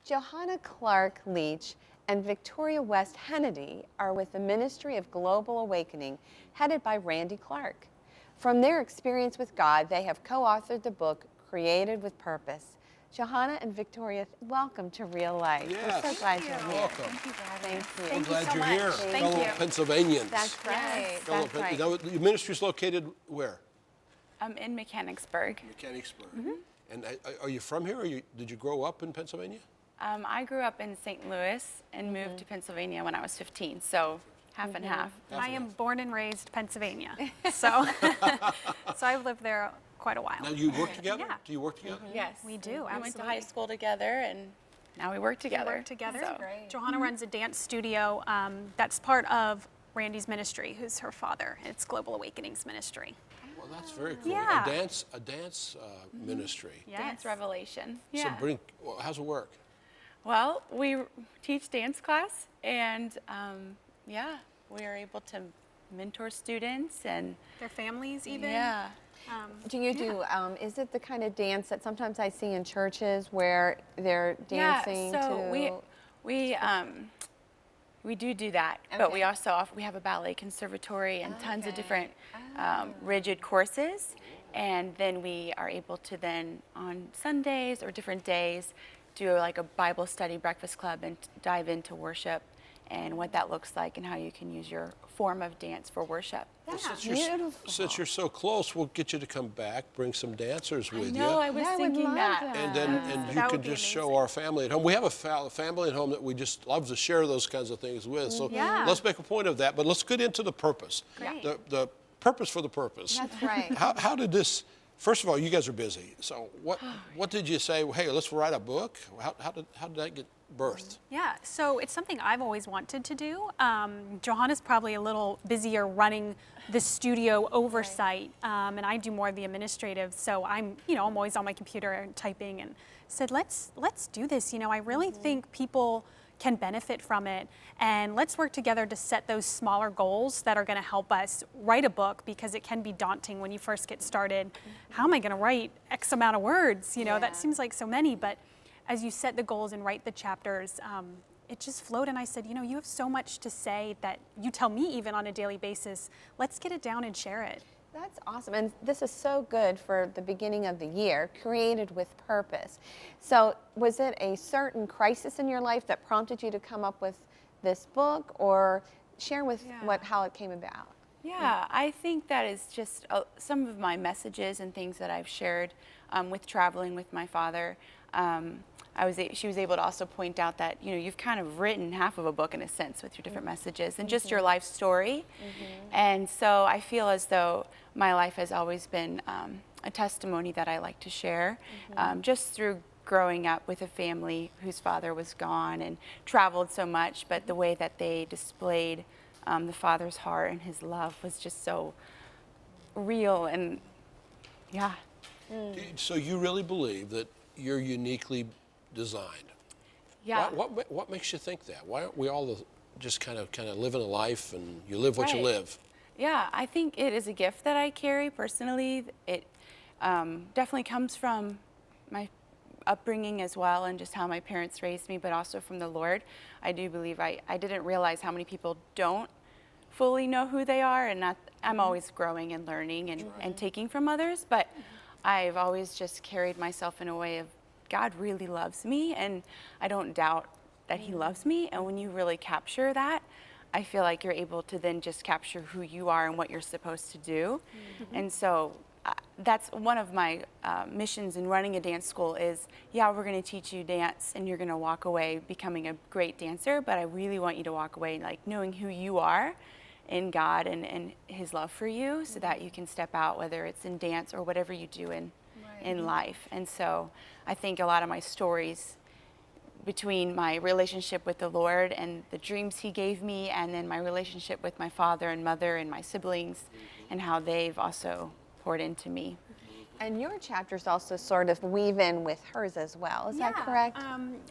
Johanna Clark Leach and Victoria West Hennedy are with the Ministry of Global Awakening, headed by Randy Clark. From their experience with God, they have co-authored the book, Created with Purpose. Johanna and Victoria, welcome to Real Life. Yes. We're so glad you're here. Welcome. Thank you for having us. Thank you. I'm glad so you're much. here, Thank fellow you. Pennsylvanians. That's right. Fellow That's right. Now, the ministry's located where? I'm in Mechanicsburg. Mechanicsburg. And are you from here, or did you grow up in Pennsylvania? I grew up in St. Louis and moved to Pennsylvania when I was 15, so half and half. I am born and raised Pennsylvania, so so I've lived there quite a while. Now, you work together? Yeah. Do you work together? Yes. We do, We went to absolutely. high school together, and now we work together. We work together. So. Johanna runs a dance studio that's part of Randy's ministry, who's her father. It's Global Awakenings Ministry. Well, that's very cool. Yeah. A dance ministry. Dance Revelation. So how's it work? Well, we teach dance class, and yeah, we are able to mentor students and Their families even. yeah. Do you do, is it the kind of dance that sometimes I see in churches where they're dancing yeah, so to... we do that, but we Okay. also we have a ballet conservatory and tons of different rigid courses, and then we are able to then on Sundays or different days do like a Bible study breakfast club and dive into worship and what that looks like and how you can use your form of dance for worship. Well, beautiful. since you're so close, we'll get you to come back, bring some dancers with No, I you. was Yeah, I would thinking love that. that. And then you That can would be just show amazing. our family at home. We have a family at home that we just love to share those kinds of things with. So Yeah. let's make a point of that. But let's get into the purpose. Great. The purpose for the purpose. That's right. How did this? First of all, you guys are busy. So what did you say? Hey, let's write a book. How did that get birthed? Yeah, so it's something I've always wanted to do. Johanna's probably a little busier running the studio oversight, and I do more of the administrative. So I'm always on my computer and typing, and said, let's do this. I really think people can benefit from it, and let's work together to set those smaller goals that are going to help us write a book, because it can be daunting when you first get started. How am I going to write X amount of words? That seems like so many, but as you set the goals and write the chapters, it just flowed, and I said, you have so much to say that you tell me even on a daily basis. Let's get it down and share it. That's awesome, and this is so good for the beginning of the year, created with purpose. So was it a certain crisis in your life that prompted you to come up with this book, or share with how it came about? Yeah, I think that is just some of my messages and things that I've shared with traveling with my father. She was able to also point out that you've kind of written half of a book in a sense with your different messages and just your life story. And so I feel as though my life has always been a testimony that I like to share, just through growing up with a family whose father was gone and traveled so much, but the way that they displayed the father's heart and his love was just so real, and yeah. So you really believe that you're uniquely designed? Yeah. What makes you think that? Why aren't we all just kind of living a life and you live what you Right. live? Yeah, I think it is a gift that I carry personally. It definitely comes from my upbringing as well, and just how my parents raised me, but also from the Lord. I do believe I didn't realize how many people don't fully know who they are, and I'm always growing and learning and taking from others, but I've always just carried myself in a way of God really loves me, and I don't doubt that he loves me. And when you really capture that, I feel like you're able to then just capture who you are and what you're supposed to do. And so that's one of my missions in running a dance school is, we're going to teach you dance and you're going to walk away becoming a great dancer, but I really want you to walk away like knowing who you are in God and his love for you, so that you can step out, whether it's in dance or whatever you do in life. And so I think a lot of my stories between my relationship with the Lord and the dreams he gave me, and then my relationship with my father and mother and my siblings, and how they've also poured into me. And your chapters also sort of weave in with hers as well. Is that correct?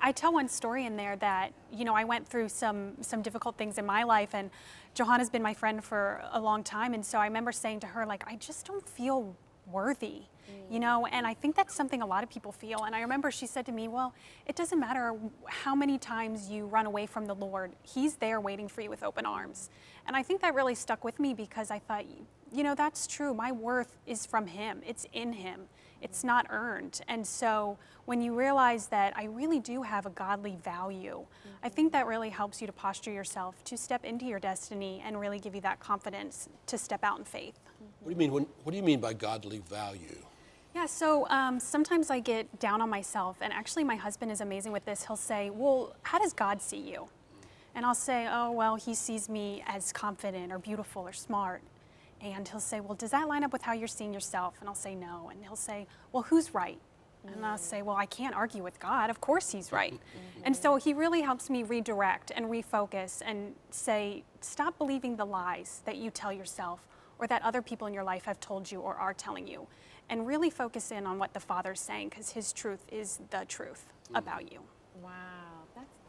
I tell one story in there that, I went through some difficult things in my life, and Johanna's been my friend for a long time. And so I remember saying to her, like, I just don't feel worthy, you know, and I think that's something a lot of people feel. And I remember she said to me, well, it doesn't matter how many times you run away from the Lord, he's there waiting for you with open arms. And I think that really stuck with me because I thought, you know, that's true. My worth is from him. It's in him. It's not earned. And so when you realize that I really do have a godly value, I think that really helps you to posture yourself to step into your destiny and really give you that confidence to step out in faith. What do you mean? What do you mean by godly value? Yeah, so sometimes I get down on myself, and actually my husband is amazing with this. He'll say, well, how does God see you? And I'll say, oh, well, he sees me as confident or beautiful or smart. And he'll say, well, does that line up with how you're seeing yourself? And I'll say, no. And he'll say, well, who's right? And I'll say, well, I can't argue with God. Of course he's right. And so he really helps me redirect and refocus and say, stop believing the lies that you tell yourself or that other people in your life have told you or are telling you. And really focus in on what the Father's saying, because his truth is the truth about you. Wow,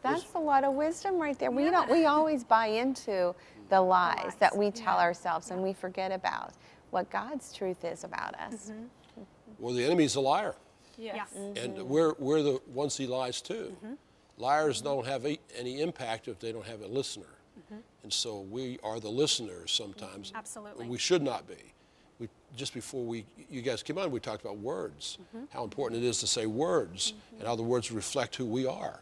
that's a lot of wisdom right there. We always buy into the lies that we tell ourselves, and we forget about what God's truth is about us. Well, the enemy's a liar. Yes. And we're the ones he lies to. Liars don't have any impact if they don't have a listener. And so we are the listeners sometimes. Absolutely. We should not be. Just before you guys came on, we talked about words, how important it is to say words, and how the words reflect who we are.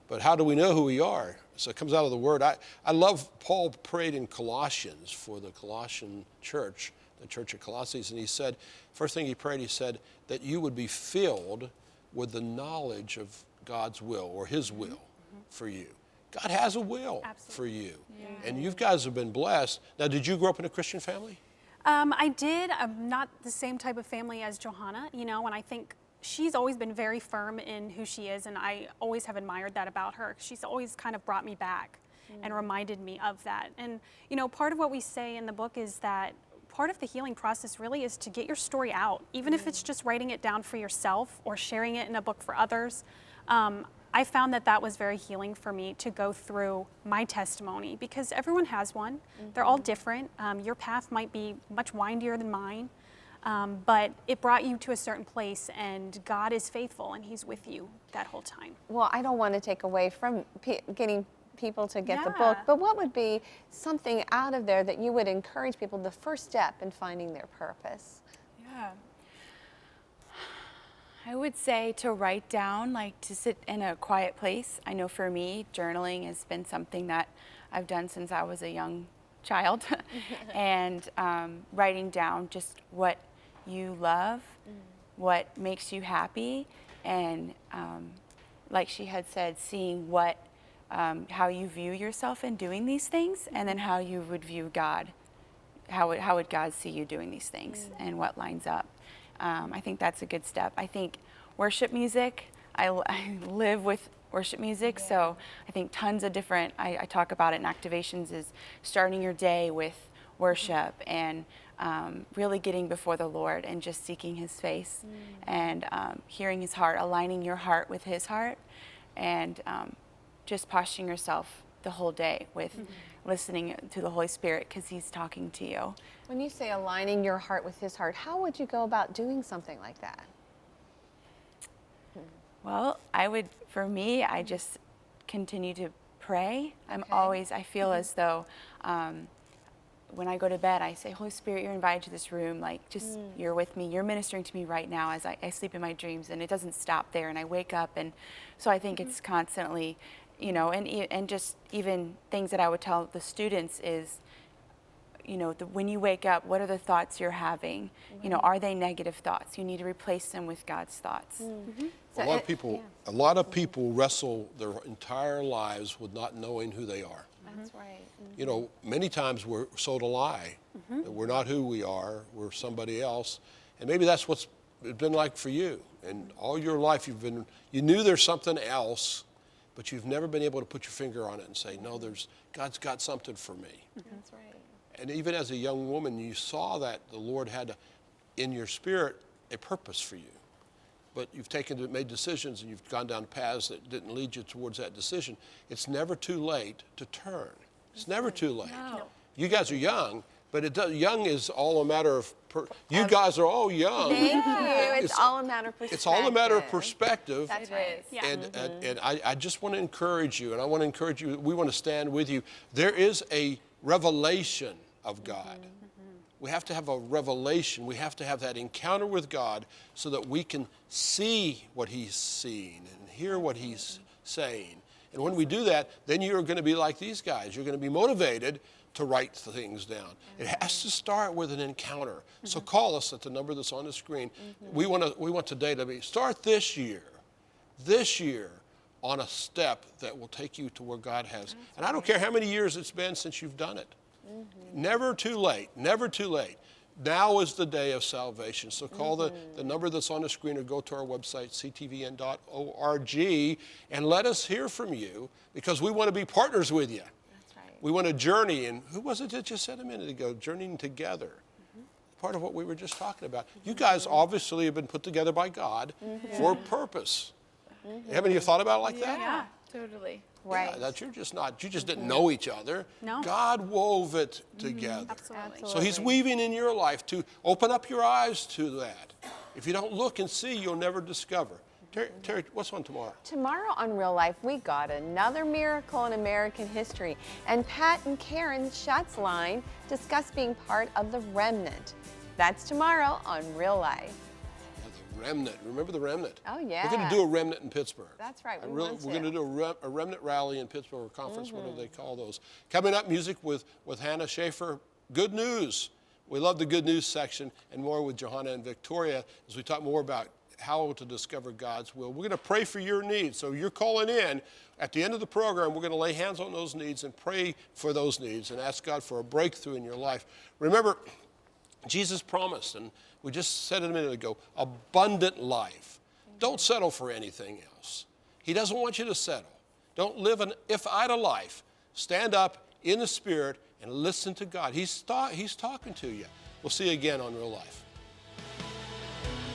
But how do we know who we are? So it comes out of the word. I love Paul prayed in Colossians for the Colossian church, the church of Colossae, and he said, first thing he prayed, he said, that you would be filled with the knowledge of God's will or his will for you. God has a will for you. And you guys have been blessed. Now, did you grow up in a Christian family? I did. I'm not the same type of family as Johannah, you know, and I think she's always been very firm in who she is, and I always have admired that about her. She's always kind of brought me back and reminded me of that. And, you know, part of what we say in the book is that part of the healing process really is to get your story out, even if it's just writing it down for yourself or sharing it in a book for others. I found that that was very healing for me to go through my testimony, because everyone has one. They're all different. Your path might be much windier than mine, but it brought you to a certain place, and God is faithful, and he's with you that whole time. Well, I don't want to take away from getting people to get the book, but what would be something out of there that you would encourage people, the first step in finding their purpose? Yeah. I would say to write down, like to sit in a quiet place. I know for me, journaling has been something that I've done since I was a young child. And writing down just what you love, what makes you happy, and like she had said, seeing what, how you view yourself in doing these things, and then how you would view God. How would God see you doing these things, and what lines up. I think that's a good step. I think worship music, I live with worship music, so I think tons of different, I talk about it in activations, is starting your day with worship and really getting before the Lord and just seeking his face and hearing his heart, aligning your heart with his heart, and just posturing yourself the whole day with listening to the Holy Spirit, because he's talking to you. When you say aligning your heart with his heart, how would you go about doing something like that? Well, for me, I just continue to pray. I feel as though when I go to bed, I say, Holy Spirit, you're invited to this room. Like, just, you're with me. You're ministering to me right now as I sleep in my dreams, and it doesn't stop there. And I wake up, and so I think it's constantly, you know, and just even things that I would tell the students is, you know, when you wake up, what are the thoughts you're having? You know, are they negative thoughts? You need to replace them with God's thoughts. A lot of people wrestle their entire lives with not knowing who they are. That's right. You know, many times we're sold a lie, that we're not who we are, we're somebody else. And maybe that's what's been like for you. And all your life you knew there's something else, but you've never been able to put your finger on it and say, no, God's got something for me. That's right. And even as a young woman, you saw that the Lord had, in your spirit, a purpose for you. But you've made decisions, and you've gone down paths that didn't lead you towards that decision. It's never too late to turn. It's never too late. No. You guys are young, But it does, young is all a matter of, you guys are all young. Thank you. It's all a matter of perspective. It's all a matter of perspective. That's right. Yeah. And I just want to encourage you, and I want to encourage you, we want to stand with you. There is a revelation of God. We have to have a revelation. We have to have that encounter with God so that we can see what he's seeing and hear what he's saying. And when we do that, then you're going to be like these guys. You're going to be motivated to write things down. It has to start with an encounter. So call us at the number that's on the screen. We want today to start this year on a step that will take you to where God has. And I don't care how many years it's been since you've done it. Never too late, never too late. Now is the day of salvation. So call the number that's on the screen or go to our website, ctvn.org, and let us hear from you because we want to be partners with you. That's right. We want to journey, and who was it that just said a minute ago, journeying together? Part of what we were just talking about. You guys obviously have been put together by God for a purpose. Haven't you thought about it like that? Yeah, totally. Right. Yeah, that you just didn't know each other. No. God wove it together. Absolutely. So he's weaving in your life to open up your eyes to that. If you don't look and see, you'll never discover. Terry, what's on tomorrow? Tomorrow on Real Life, we got another miracle in American history. And Pat and Karen Schatzline discuss being part of the remnant. That's tomorrow on Real Life. Remnant. Remember the remnant? Oh, yeah. We're going to do a remnant in Pittsburgh. That's right. We're going to do a remnant rally in Pittsburgh, or conference, what do they call those? Coming up, music with Hannah Schaefer. Good news. We love the good news section, and more with Johannah and Victoria as we talk more about how to discover God's will. We're going to pray for your needs. So you're calling in. At the end of the program, we're going to lay hands on those needs and pray for those needs and ask God for a breakthrough in your life. Remember, Jesus promised, and we just said it a minute ago, abundant life. Don't settle for anything else. He doesn't want you to settle. Don't live an if-idle life. Stand up in the Spirit and listen to God. He's talking to you. We'll see you again on Real Life.